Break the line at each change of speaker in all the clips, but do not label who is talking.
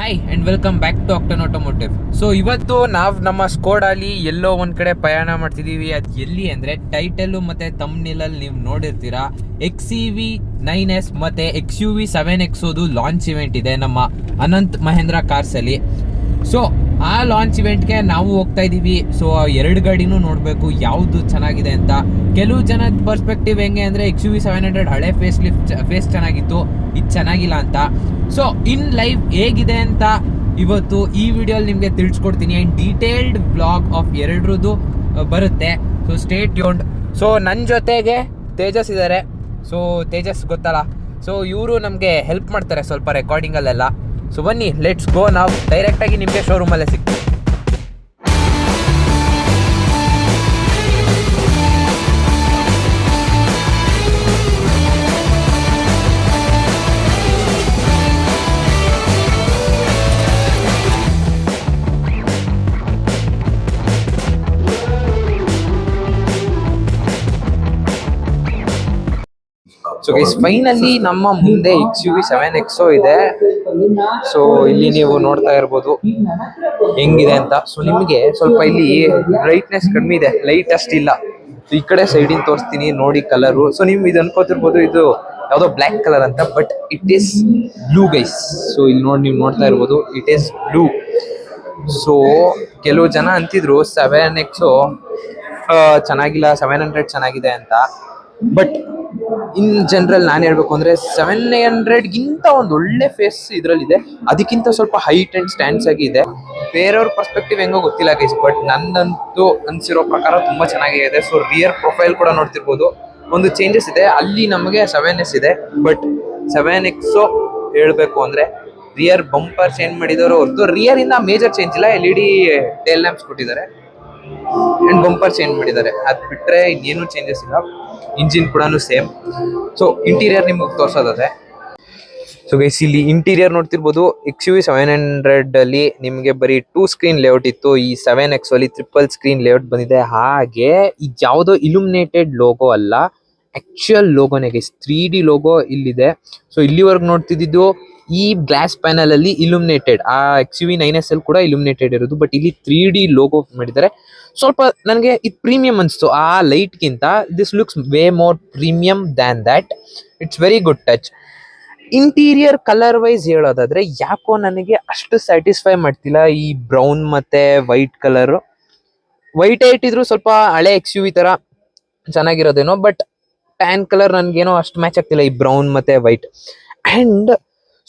Hi and welcome back to Acton Automotive. So ಇವತ್ತು ನಾವು ನಮ್ಮ ಸ್ಕೋಡಾಲಿ ಎಲ್ಲೋ ಒಂದ್ ಕಡೆ ಪ್ರಯಾಣ ಮಾಡ್ತಿದೀವಿ. ಅದು ಎಲ್ಲಿ ಅಂದ್ರೆ ಟೈಟಲ್ ಮತ್ತೆ ತಮ್ನಿಲಲ್ಲಿ ನೀವು ನೋಡಿರ್ತೀರಾ, XEV9S ಮತ್ತೆ XUV7X ಲಾಂಚ್ ಇವೆಂಟ್ ಇದೆ ನಮ್ಮ ಅನಂತ್ ಮಹೇಂದ್ರ ಕಾರ್ಸ್ ಅಲ್ಲಿ. ಸೊ ಆ ಲಾಂಚ್ ಇವೆಂಟ್ಗೆ ನಾವು ಹೋಗ್ತಾ ಇದೀವಿ. ಸೊ ಎರಡು ಗಾಡಿನೂ ನೋಡಬೇಕು ಯಾವುದು ಚೆನ್ನಾಗಿದೆ ಅಂತ. ಕೆಲವು ಜನದ ಪರ್ಸ್ಪೆಕ್ಟಿವ್ ಹೆಂಗೆ ಅಂದರೆ XUV700 ಹಳೆ ಫೇಸ್ ಚೆನ್ನಾಗಿತ್ತು, ಇದು ಚೆನ್ನಾಗಿಲ್ಲ ಅಂತ. ಸೊ ಇನ್ ಲೈವ್ ಹೇಗಿದೆ ಅಂತ ಇವತ್ತು ಈ ವಿಡಿಯೋಲಿ ನಿಮಗೆ ತಿಳಿಸ್ಕೊಡ್ತೀನಿ. ಆ್ಯಂಡ್ ಡೀಟೇಲ್ಡ್ ವ್ಲಾಗ್ ಆಫ್ ಎರಡರದ್ದು ಬರುತ್ತೆ. So stay tuned. ಸೊ ನನ್ನ ಜೊತೆಗೆ ತೇಜಸ್ ಇದ್ದಾರೆ. ಸೊ ತೇಜಸ್ ಗೊತ್ತಲ್ಲ, ಸೊ ಇವರು ನಮಗೆ ಹೆಲ್ಪ್ ಮಾಡ್ತಾರೆ ಸ್ವಲ್ಪ ರೆಕಾರ್ಡಿಂಗಲ್ಲೆಲ್ಲ. ಸೊ ಬನ್ನಿ, ಲೆಟ್ಸ್ ಗೋ. ನಾವು ಡೈರೆಕ್ಟಾಗಿ ನಿಮಗೆ ಶೋರೂಮಲ್ಲೇ ಸಿಗ್ತೀವಿ. ಸೊ ಗೈಸ್, ಫೈನಲಿ ನಮ್ಮ ಮುಂದೆ XUV7X ಇದೆ. ಸೊ ಇಲ್ಲಿ ನೀವು ನೋಡ್ತಾ ಇರ್ಬೋದು ಹೆಂಗಿದೆ ಅಂತ. ಸೊ ನಿಮಗೆ ಸ್ವಲ್ಪ ಇಲ್ಲಿ ಬ್ರೈಟ್ನೆಸ್ ಕಡಿಮೆ ಇದೆ, ಲೈಟ್ ಅಷ್ಟಿಲ್ಲ. ಈ ಕಡೆ ಸೈಡಿನ ತೋರಿಸ್ತೀನಿ ನೋಡಿ ಕಲರು. ಸೊ ನೀವು ಇದು ಅನ್ಕೋತಿರ್ಬೋದು ಇದು ಯಾವುದೋ ಬ್ಲ್ಯಾಕ್ ಕಲರ್ ಅಂತ, but it is blue guys. So ಇಲ್ಲಿ ನೀವು ನೋಡ್ತಾ ಇರ್ಬೋದು, ಇಟ್ ಈಸ್ ಬ್ಲೂ. ಸೊ ಕೆಲವು ಜನ ಅಂತಿದ್ರು 7X ಚೆನ್ನಾಗಿಲ್ಲ, 700 ಚೆನ್ನಾಗಿದೆ ಅಂತ. ಬಟ್ ಇನ್ ಜನರಲ್ ನಾನು ಹೇಳ್ಬೇಕು ಅಂದ್ರೆ 700ಗಿಂತ ಒಂದು ಒಳ್ಳೆ ಫೇಸ್ ಇದರಲ್ಲಿದೆ. ಅದಕ್ಕಿಂತ ಸ್ವಲ್ಪ ಹೈಟ್ ಅಂಡ್ ಸ್ಟ್ಯಾಂಡ್ಸ್ ಆಗಿ ಇದೆ. ಬೇರೆಯವ್ರ ಪರ್ಸ್ಪೆಕ್ಟಿವ್ ಹೆಂಗೋ ಗೊತ್ತಿಲ್ಲ ಗೈಸ್, ಬಟ್ ನನ್ನಂತೂ ಅನ್ಸಿರೋ ಪ್ರಕಾರ ತುಂಬಾ ಚೆನ್ನಾಗಿದೆ. ಸೊ ರಿಯರ್ ಪ್ರೊಫೈಲ್ ಕೂಡ ನೋಡ್ತಿರ್ಬೋದು, ಒಂದು ಚೇಂಜಸ್ ಇದೆ. ಅಲ್ಲಿ ನಮಗೆ 7S ಇದೆ, ಬಟ್ 7X ಹೇಳ್ಬೇಕು ಅಂದ್ರೆ ರಿಯರ್ ಬಂಪರ್ ಚೇಂಜ್ ಮಾಡಿದವರು ಹೊರತು ರಿಯರ್ ಇಂದ ಮೇಜರ್ ಚೇಂಜ್ ಇಲ್ಲ. LED ಟೇಲ್ ಲ್ಯಾಂಪ್ಸ್ ಕೊಟ್ಟಿದ್ದಾರೆ ಅಂಡ್ ಬಂಪರ್ ಚೇಂಜ್ ಮಾಡಿದ್ದಾರೆ. ಅದ್ ಬಿಟ್ರೆ ಇನ್ನೇನು ಚೇಂಜಸ್ ಇಲ್ಲ. ಇಂಜಿನ್ ಕೂಡ ಸೇಮ್. ಸೊ ಇಂಟೀರಿಯರ್ ನಿಮ್ಗೆ ತೋರ್ಸೋದಾದ್ರೆ, ಸೊ ಗೈಸ್ ಇಲ್ಲಿ ಇಂಟೀರಿಯರ್ ನೋಡ್ತಿರ್ಬೋದು. XUV700 ಅಲ್ಲಿ ನಿಮಗೆ ಬರೀ 2 ಸ್ಕ್ರೀನ್ ಲೇಔಟ್ ಇತ್ತು. ಈ 7X ಅಲ್ಲಿ 3 ಸ್ಕ್ರೀನ್ ಲೇಔಟ್ ಬಂದಿದೆ. ಹಾಗೆ ಇದು ಯಾವುದೋ ಇಲ್ಯುಮಿನೇಟೆಡ್ ಲೋಗೋ ಅಲ್ಲ, ಆಕ್ಚುಯಲ್ ಲೋಗೋನೇ ಗೈಸ್. 3D ಲೋಗೋ ಇಲ್ಲಿದೆ. ಸೊ ಇಲ್ಲಿವರೆಗೂ ನೋಡ್ತಿದ್ದು ಈ ಗ್ಲಾಸ್ ಪ್ಯಾನಲ್ ಅಲ್ಲಿ ಇಲ್ಯುಮಿನೇಟೆಡ್, ಆ XUV9S ಅಲ್ಲಿ ಕೂಡ ಇಲ್ಯುಮಿನೇಟೆಡ್ ಇರೋದು, ಬಟ್ ಇಲ್ಲಿ 3D ಲೋಗೋ ಮಾಡಿದ್ದಾರೆ. ಸ್ವಲ್ಪ ನನಗೆ ಇದು ಪ್ರೀಮಿಯಂ ಅನಿಸ್ತು ಆ ಲೈಟ್ಗಿಂತ. This looks way more premium than that. It's very good touch. Interior colour wise ಹೇಳೋದಾದ್ರೆ ಯಾಕೋ ನನಗೆ ಅಷ್ಟು ಸ್ಯಾಟಿಸ್ಫೈ ಮಾಡ್ತಿಲ್ಲ ಈ ಬ್ರೌನ್ ಮತ್ತೆ ವೈಟ್ ಕಲರ್. ವೈಟ್ ಇಟ್ಟಿದ್ರು ಸ್ವಲ್ಪ ಹಳೆ XUV ತರ ಚೆನ್ನಾಗಿರೋದೇನೋ, ಬಟ್ ಟ್ಯಾನ್ ಕಲರ್ ನನ್ಗೇನೋ ಅಷ್ಟು ಮ್ಯಾಚ್ ಆಗ್ತಿಲ್ಲ ಈ ಬ್ರೌನ್ ಮತ್ತೆ ವೈಟ್. ಅಂಡ್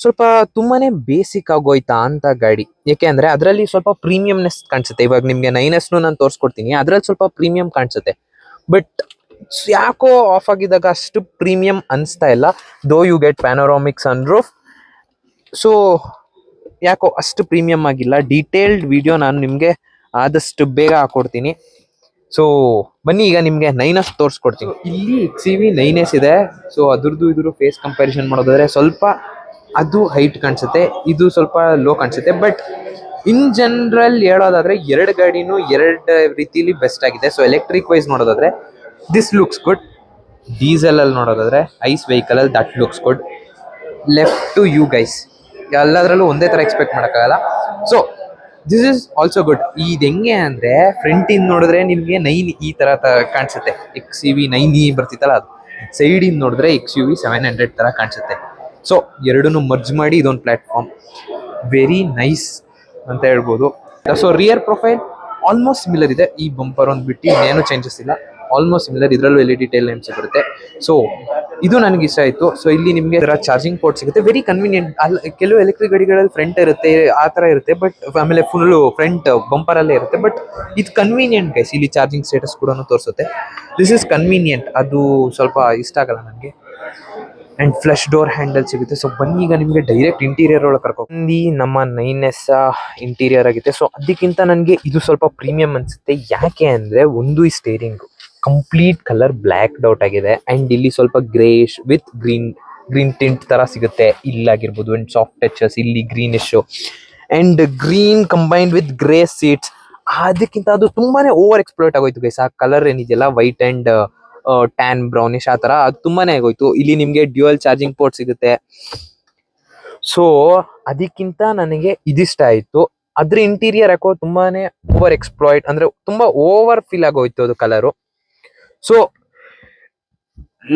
ಸ್ವಲ್ಪ ತುಂಬಾನೇ ಬೇಸಿಕ್ ಆಗೋಯ್ತಾ ಅಂತ ಗಾಡಿ. ಯಾಕೆ ಅಂದ್ರೆ ಅದರಲ್ಲಿ ಸ್ವಲ್ಪ ಪ್ರೀಮಿಯಂನೆಸ್ ಕಾಣಿಸುತ್ತೆ. ಇವಾಗ ನಿಮ್ಗೆ 9S ನಾನು ತೋರಿಸ್ಕೊಡ್ತೀನಿ, ಅದ್ರಲ್ಲಿ ಸ್ವಲ್ಪ ಪ್ರೀಮಿಯಂ ಕಾಣಿಸುತ್ತೆ. ಬಟ್ ಯಾಕೋ ಆಫ್ ಆಗಿದ್ದಾಗ ಅಷ್ಟು ಪ್ರೀಮಿಯಂ ಅನಿಸ್ತಾ ಇಲ್ಲ. Though you get panoramic sunroof, so ಯಾಕೋ ಅಷ್ಟು ಪ್ರೀಮಿಯಂ ಆಗಿಲ್ಲ. ಡೀಟೇಲ್ಡ್ ವಿಡಿಯೋ ನಾನು ನಿಮಗೆ ಆದಷ್ಟು ಬೇಗ ಹಾಕೊಡ್ತೀನಿ. ಸೊ ಬನ್ನಿ, ಈಗ ನಿಮಗೆ 9S ತೋರಿಸ್ಕೊಡ್ತೀನಿ. ಇಲ್ಲಿ XUV9S ಇದೆ. ಸೊ ಅದ್ರದ್ದು ಇದ್ರ ಫೇಸ್ ಕಂಪ್ಯಾರಿಸನ್ ಮಾಡೋದಾದ್ರೆ ಸ್ವಲ್ಪ ಅದು ಹೈಟ್ ಕಾಣಿಸುತ್ತೆ, ಇದು ಸ್ವಲ್ಪ ಲೋ ಕಾಣಿಸುತ್ತೆ. ಬಟ್ ಇನ್ ಜನರಲ್ ಹೇಳೋದಾದ್ರೆ ಎರಡು ಗಾಡಿನೂ ಎರಡು ರೀತಿಲಿ ಬೆಸ್ಟ್ ಆಗಿದೆ. ಸೊ ಎಲೆಕ್ಟ್ರಿಕ್ ವೈಸ್ ನೋಡೋದಾದ್ರೆ ದಿಸ್ ಲುಕ್ಸ್ ಗುಡ್. ಡೀಸೆಲ್ ಅಲ್ಲಿ ನೋಡೋದಾದ್ರೆ ಐಸ್ ವೆಹಿಕಲ್ ಅಲ್ಲಿ that looks good. Left to you guys, ಎಲ್ಲದರಲ್ಲೂ ಒಂದೇ ತರ ಎಕ್ಸ್ಪೆಕ್ಟ್ ಮಾಡೋಕ್ಕಾಗಲ್ಲ. So this is also good. ಇದು ಹೆಂಗೆ ಅಂದ್ರೆ ಫ್ರಂಟ್ ಇಂದ ನೋಡಿದ್ರೆ ನಿಮ್ಗೆ 9 ಈ ತರ ಕಾಣಿಸುತ್ತೆ, XUV9E ಬರ್ತಿತ್ತಲ್ಲ ಅದು. ಸೈಡ್ ಇಂದ ನೋಡಿದ್ರೆ XUV700 ತರ ಕಾಣಿಸುತ್ತೆ. ಸೊ ಎರಡನ್ನೂ ಮರ್ಜ್ ಮಾಡಿ ಇದೊಂದು ಪ್ಲಾಟ್ಫಾರ್ಮ್. ವೆರಿ ನೈಸ್ ಅಂತ ಹೇಳ್ಬೋದು. So rear profile almost similar ಇದೆ. ಈ ಬಂಪರ್ ಒಂದು ಬಿಟ್ಟು ಇನ್ನೇನು ಚೇಂಜಸ್ ಇಲ್ಲ, ಆಲ್ಮೋಸ್ಟ್ ಸಿಮಿಲರ್. ಇದರಲ್ಲೂ LED ಟೇಲ್ ಲ್ಯಾಂಪ್ಸ್ ಬರುತ್ತೆ. ಸೊ ಇದು ನನಗೆ ಇಷ್ಟ ಆಯಿತು. ಸೊ ಇಲ್ಲಿ ನಿಮಗೆ ಇದರ ಚಾರ್ಜಿಂಗ್ ಪೋರ್ಟ್ ಸಿಗುತ್ತೆ, ವೆರಿ ಕನ್ವೀನಿಯಂಟ್. ಅಲ್ಲಿ ಕೆಲವು ಎಲೆಕ್ಟ್ರಿಕ್ ಗಾಡಿಗಳಲ್ಲಿ ಫ್ರಂಟ್ ಇರುತ್ತೆ, ಆ ಥರ ಇರುತ್ತೆ. ಬಟ್ ಆಮೇಲೆ ಫುಲ್ಲು ಫ್ರಂಟ್ ಬಂಪರಲ್ಲೇ ಇರುತ್ತೆ. ಬಟ್ ಇದು ಕನ್ವೀನಿಯಂಟ್ ಗೈಸ್. ಇಲ್ಲಿ ಚಾರ್ಜಿಂಗ್ ಸ್ಟೇಟಸ್ ಕೂಡ ತೋರಿಸುತ್ತೆ. This is convenient. ಅದು ಸ್ವಲ್ಪ ಇಷ್ಟ ಆಗಲ್ಲ ನನಗೆ. ಅಂಡ್ ಫ್ಲಶ್ ಡೋರ್ ಹ್ಯಾಂಡಲ್ ಸಿಗುತ್ತೆ. ಸೊ ಬನ್ನಿ, ಈಗ ನಿಮಗೆ ಡೈರೆಕ್ಟ್ ಇಂಟೀರಿಯರ್ ಒಳಗೆ ಕರ್ಕೊಂಡು ನಮ್ಮ 9S ಇಂಟೀರಿಯರ್ ಆಗಿದೆ. ಸೊ ಅದಕ್ಕಿಂತ ನನಗೆ ಇದು ಸ್ವಲ್ಪ ಪ್ರೀಮಿಯಂ ಅನ್ಸುತ್ತೆ. ಯಾಕೆ ಅಂದ್ರೆ ಒಂದು ಈ steering complete colour black out ಆಗಿದೆ. ಅಂಡ್ ಇಲ್ಲಿ ಸ್ವಲ್ಪ ಗ್ರೇಶ್ ವಿತ್ ಗ್ರೀನ್ ಟಿಂಟ್ ತರ ಸಿಗುತ್ತೆ ಇಲ್ಲಾಗಿರ್ಬೋದು. ಅಂಡ್ ಸಾಫ್ಟ್ ಟಚಸ್ ಇಲ್ಲಿ greenish and green combined with grey seats. ಅದಕ್ಕಿಂತ ಅದು ತುಂಬಾನೇ ಓವರ್ ಎಕ್ಸ್ಪ್ಲೋರ್ಟ್ ಆಗೋಯ್ತು ಗೈಸ್. ಆ ಕಲರ್ ಏನಿದೆಯಲ್ಲ ವೈಟ್ ಅಂಡ್ ಟ್ಯಾನ್ ಬ್ರೌನಿಶ್ ಆ ತರ, ಅದು ತುಂಬಾನೇ ಆಗೋಯ್ತು. ಇಲ್ಲಿ ನಿಮ್ಗೆ ಡ್ಯುಯಲ್ ಚಾರ್ಜಿಂಗ್ ಪೋರ್ಟ್ ಸಿಗುತ್ತೆ. ಸೊ ಅದಕ್ಕಿಂತ ನನಗೆ ಇದಿಷ್ಟ ಆಯ್ತು. ಅದ್ರ ಇಂಟೀರಿಯರ್ ಯಾಕೋ ತುಂಬಾನೇ ಓವರ್ ಎಕ್ಸ್ಪ್ಲಾಯ್ಟ್, ಅಂದ್ರೆ ತುಂಬಾ ಓವರ್ ಫೀಲ್ ಆಗೋಯ್ತು ಅದು ಕಲರು. ಸೊ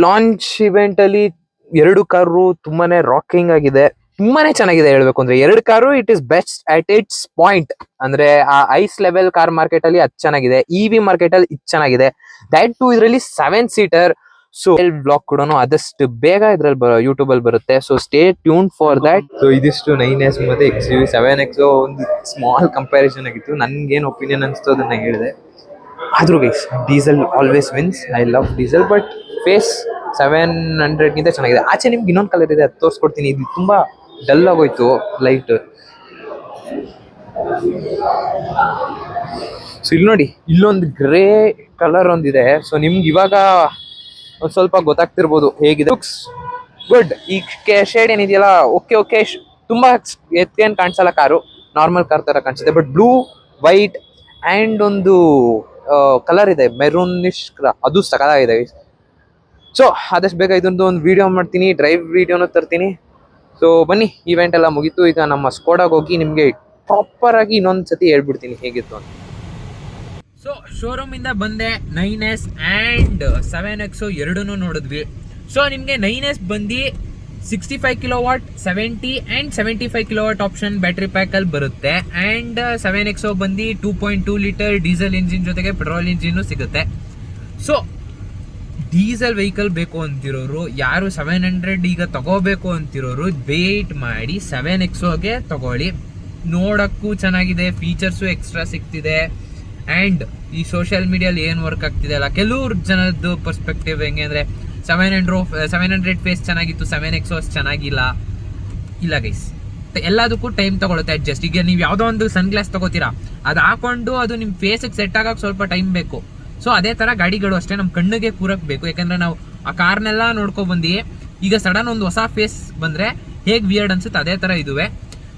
ಲಾಂಚ್ ಇವೆಂಟ್ ಅಲ್ಲಿ 2 ಕಾರು ತುಂಬಾನೇ ರಾಕಿಂಗ್ ಆಗಿದೆ, ತುಂಬಾನೇ ಚೆನ್ನಾಗಿದೆ. ಹೇಳ್ಬೇಕು ಅಂದ್ರೆ 2 car it is best at it's point. ಅಂದ್ರೆ ಆ ಐಸ್ ಲೆವೆಲ್ ಕಾರ್ ಮಾರ್ಕೆಟ್ ಅಲ್ಲಿ ಅದು ಚೆನ್ನಾಗಿದೆ, ಇವಿ ಮಾರ್ಕೆಟ್ ಅಲ್ಲಿ ಇದು ಚೆನ್ನಾಗಿದೆ. ದಟ್ ಟು ಇದರಲ್ಲಿ 7 ಸೀಟರ್. ಸೊ ಬ್ಲಾಗ್ ಕೂಡ ಆದಷ್ಟು ಬೇಗ ಇದ್ರಲ್ಲಿ ಯೂಟ್ಯೂಬ್ ಅಲ್ಲಿ ಬರುತ್ತೆ. So stay tune for that. So ಇದಿಷ್ಟು 9S ಮತ್ತೆ XUV 7X ಒಂದು ಸ್ಮಾಲ್ ಕಂಪ್ಯಾರಿಸನ್ ಆಗಿತ್ತು. ನನ್ಗೇನ್ ಒಪಿನಿಯನ್ ಅನ್ಸ್ತು ಅದನ್ನ ಹೇಳಿದೆ. ಆದ್ರೂ guys diesel always wins. I love diesel, but ಫೇಸ್ 700ಗಿಂತ ಚೆನ್ನಾಗಿದೆ. ಆಚೆ ನಿಮ್ಗೆ ಇನ್ನೊಂದು ಕಲರ್ ಇದೆ, ಅದು ತೋರಿಸ್ಕೊಡ್ತೀನಿ. ಇದು ತುಂಬಾ ಡಲ್ ಆಗೋಯ್ತು ಲೈಟ್. ಸೊ ಇಲ್ಲಿ ನೋಡಿ, ಇಲ್ಲೊಂದು ಗ್ರೇ ಕಲರ್ ಒಂದಿದೆ. ಸೊ ನಿಮ್ಗೆ ಇವಾಗ ಒಂದ್ ಸ್ವಲ್ಪ ಗೊತ್ತಾಗ್ತಿರ್ಬೋದು ಹೇಗಿದೆ. Looks good. ಈ ಶೇಡ್ ಏನಿದೆಯಲ್ಲ, ಓಕೆ ತುಂಬಾ ಎತ್ತೇನ್ ಕಾಣಿಸಲ್ಲ, ಕಾರು ನಾರ್ಮಲ್ ಕಾರ್ ತರ ಕಾಣಿಸುತ್ತೆ. ಬಟ್ ಬ್ಲೂ, ವೈಟ್ ಅಂಡ್ ಒಂದು ಕಲರ್ ಇದೆ ಮೆರೂನಿಶ್, ಅದು ಸಕಲಾಗಿದೆ. ಸೊ ಆದಷ್ಟು ಬೇಗ ಇದೊಂದು ಒಂದು ವಿಡಿಯೋ ಮಾಡ್ತೀನಿ, ಡ್ರೈವ್ ವಿಡಿಯೋನು ತರ್ತೀನಿ. ಸೊ ಬನ್ನಿ, ಇವೆಂಟ್ ಎಲ್ಲ ಮುಗೀತು. ಈಗ ನಮ್ಮ ಸ್ಕೋಡಾಗ ಹೋಗಿ ನಿಮ್ಗೆ ಪ್ರಾಪರ್ ಆಗಿ ಇನ್ನೊಂದ್ ಸತಿ ಹೇಳ್ಬಿಡ್ತೀನಿ ಹೇಗಿತ್ತು ಅಂತ. ಸೊ ಶೋರೂಮ್ ಇಂದ ಬಂದೆ. 9S ಅಂಡ್ 7X ಎರಡೂ ನೋಡಿದ್ವಿ. ಸೊ ನಿಮ್ಗೆ 9S ಬಂದು 65 kilowatt, 70 and 75 kilowatt option battery pack ಅಲ್ಲಿ ಬರುತ್ತೆ. ಅಂಡ್ 7X ಬಂದು 2.2 ಲೀಟರ್ ಡೀಸೆಲ್ ಇಂಜಿನ್ ಜೊತೆಗೆ ಪೆಟ್ರೋಲ್ ಇಂಜಿನ್ ಸಿಗುತ್ತೆ. ಸೊ ಡೀಸೆಲ್ ವೆಹಿಕಲ್ ಬೇಕು ಅಂತಿರೋರು, ಯಾರು 700 ಈಗ ತಗೋಬೇಕು ಅಂತಿರೋರು ವೇಟ್ ಮಾಡಿ 7X ತಗೊಳ್ಳಿ. ನೋಡಕ್ಕೂ ಚೆನ್ನಾಗಿದೆ, ಫೀಚರ್ಸು ಎಕ್ಸ್ಟ್ರಾ ಸಿಗ್ತಿದೆ. ಆ್ಯಂಡ್ ಈ ಸೋಷಿಯಲ್ ಮೀಡಿಯಲ್ಲಿ ಏನು ವರ್ಕ್ ಆಗ್ತಿದೆ ಅಲ್ಲ, ಕೆಲವ್ರ ಜನದ್ದು ಪರ್ಸ್ಪೆಕ್ಟಿವ್ ಹೆಂಗೆ ಅಂದರೆ 700 ಫೇಸ್ ಚೆನ್ನಾಗಿತ್ತು, 7X ಚೆನ್ನಾಗಿಲ್ಲ. ಇಲ್ಲ ಗೈಸ್, ಎಲ್ಲದಕ್ಕೂ ಟೈಮ್ ತಗೊಳುತ್ತೆ ಅಡ್ಜಸ್ಟ್. ಈಗ ನೀವು ಯಾವುದೋ ಒಂದು ಸನ್ ಗ್ಲಾಸ್ ತಗೋತೀರಾ, ಅದು ಹಾಕೊಂಡು ಅದು ನಿಮ್ಮ ಫೇಸಿಗೆ ಸೆಟ್ ಆಗಕ್ಕೆ ಸ್ವಲ್ಪ ಟೈಮ್ ಬೇಕು. ಸೊ ಅದೇ ಥರ ಗಾಡಿಗಳು ಅಷ್ಟೇ, ನಮ್ಮ ಕಣ್ಣಿಗೆ ಕೂರಕ್ಕೆ ಬೇಕು. ಯಾಕಂದರೆ ನಾವು ಆ ಕಾರ್ನೆಲ್ಲ ನೋಡ್ಕೊಬಂದು ಈಗ ಸಡನ್ ಒಂದು ಹೊಸ ಫೇಸ್ ಬಂದರೆ ಹೇಗೆ ವಿಯರ್ಡ್ ಅನ್ಸುತ್ತೆ, ಅದೇ ಥರ ಇದುವೆ.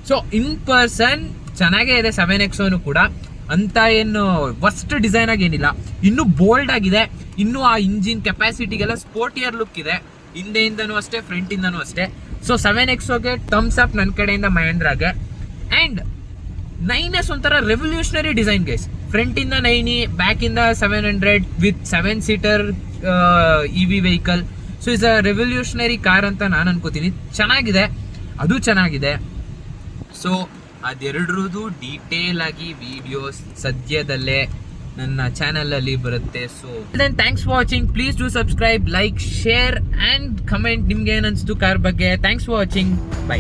ಸೊ ಇನ್ ಪರ್ಸನ್ ಚೆನ್ನಾಗೇ ಇದೆ 7X ಕೂಡ, ಅಂತ ಏನು ವರ್ಸ್ಟ್ ಡಿಸೈನ್ ಆಗಿ ಏನಿಲ್ಲ. ಇನ್ನೂ ಬೋಲ್ಡ್ ಆಗಿದೆ, ಇನ್ನೂ ಆ ಇಂಜಿನ್ ಕೆಪಾಸಿಟಿಗೆಲ್ಲ ಸ್ಪೋರ್ಟಿಯರ್ ಲುಕ್ ಇದೆ, ಹಿಂದೆಯಿಂದನೂ ಅಷ್ಟೇ ಫ್ರಂಟಿಂದನೂ ಅಷ್ಟೇ. ಸೊ 7X ಥಮ್ಸ್ ಅಪ್ ನನ್ನ ಕಡೆಯಿಂದ ಮಹೇಂದ್ರಾಗೆ. ಆ್ಯಂಡ್ 9S ಒಂಥರ ರೆವಲ್ಯೂಷನರಿ ಡಿಸೈನ್ ಗೈಸ್. ಫ್ರಂಟಿಂದ 9, ಬ್ಯಾಕಿಂದ 700 with 7 seater EV vehicle. So is a revolutionary car ಅಂತ ನಾನು ಅನ್ಕೋತೀನಿ. ಚೆನ್ನಾಗಿದೆ, ಅದು ಚೆನ್ನಾಗಿದೆ. ಸೊ ಅದೆರಡ್ರದ್ದು ಡೀಟೇಲ್ ಆಗಿ ವಿಡಿಯೋಸ್ ಸದ್ಯದಲ್ಲೇ ನನ್ನ ಚಾನಲಲ್ಲಿ ಬರುತ್ತೆ. So then thanks for watching. Please do subscribe, like, share and comment ನಿಮ್ಗೆ ಏನನ್ನಿಸ್ತು ಕಾರ್ ಬಗ್ಗೆ. Thanks for watching. ಬೈ.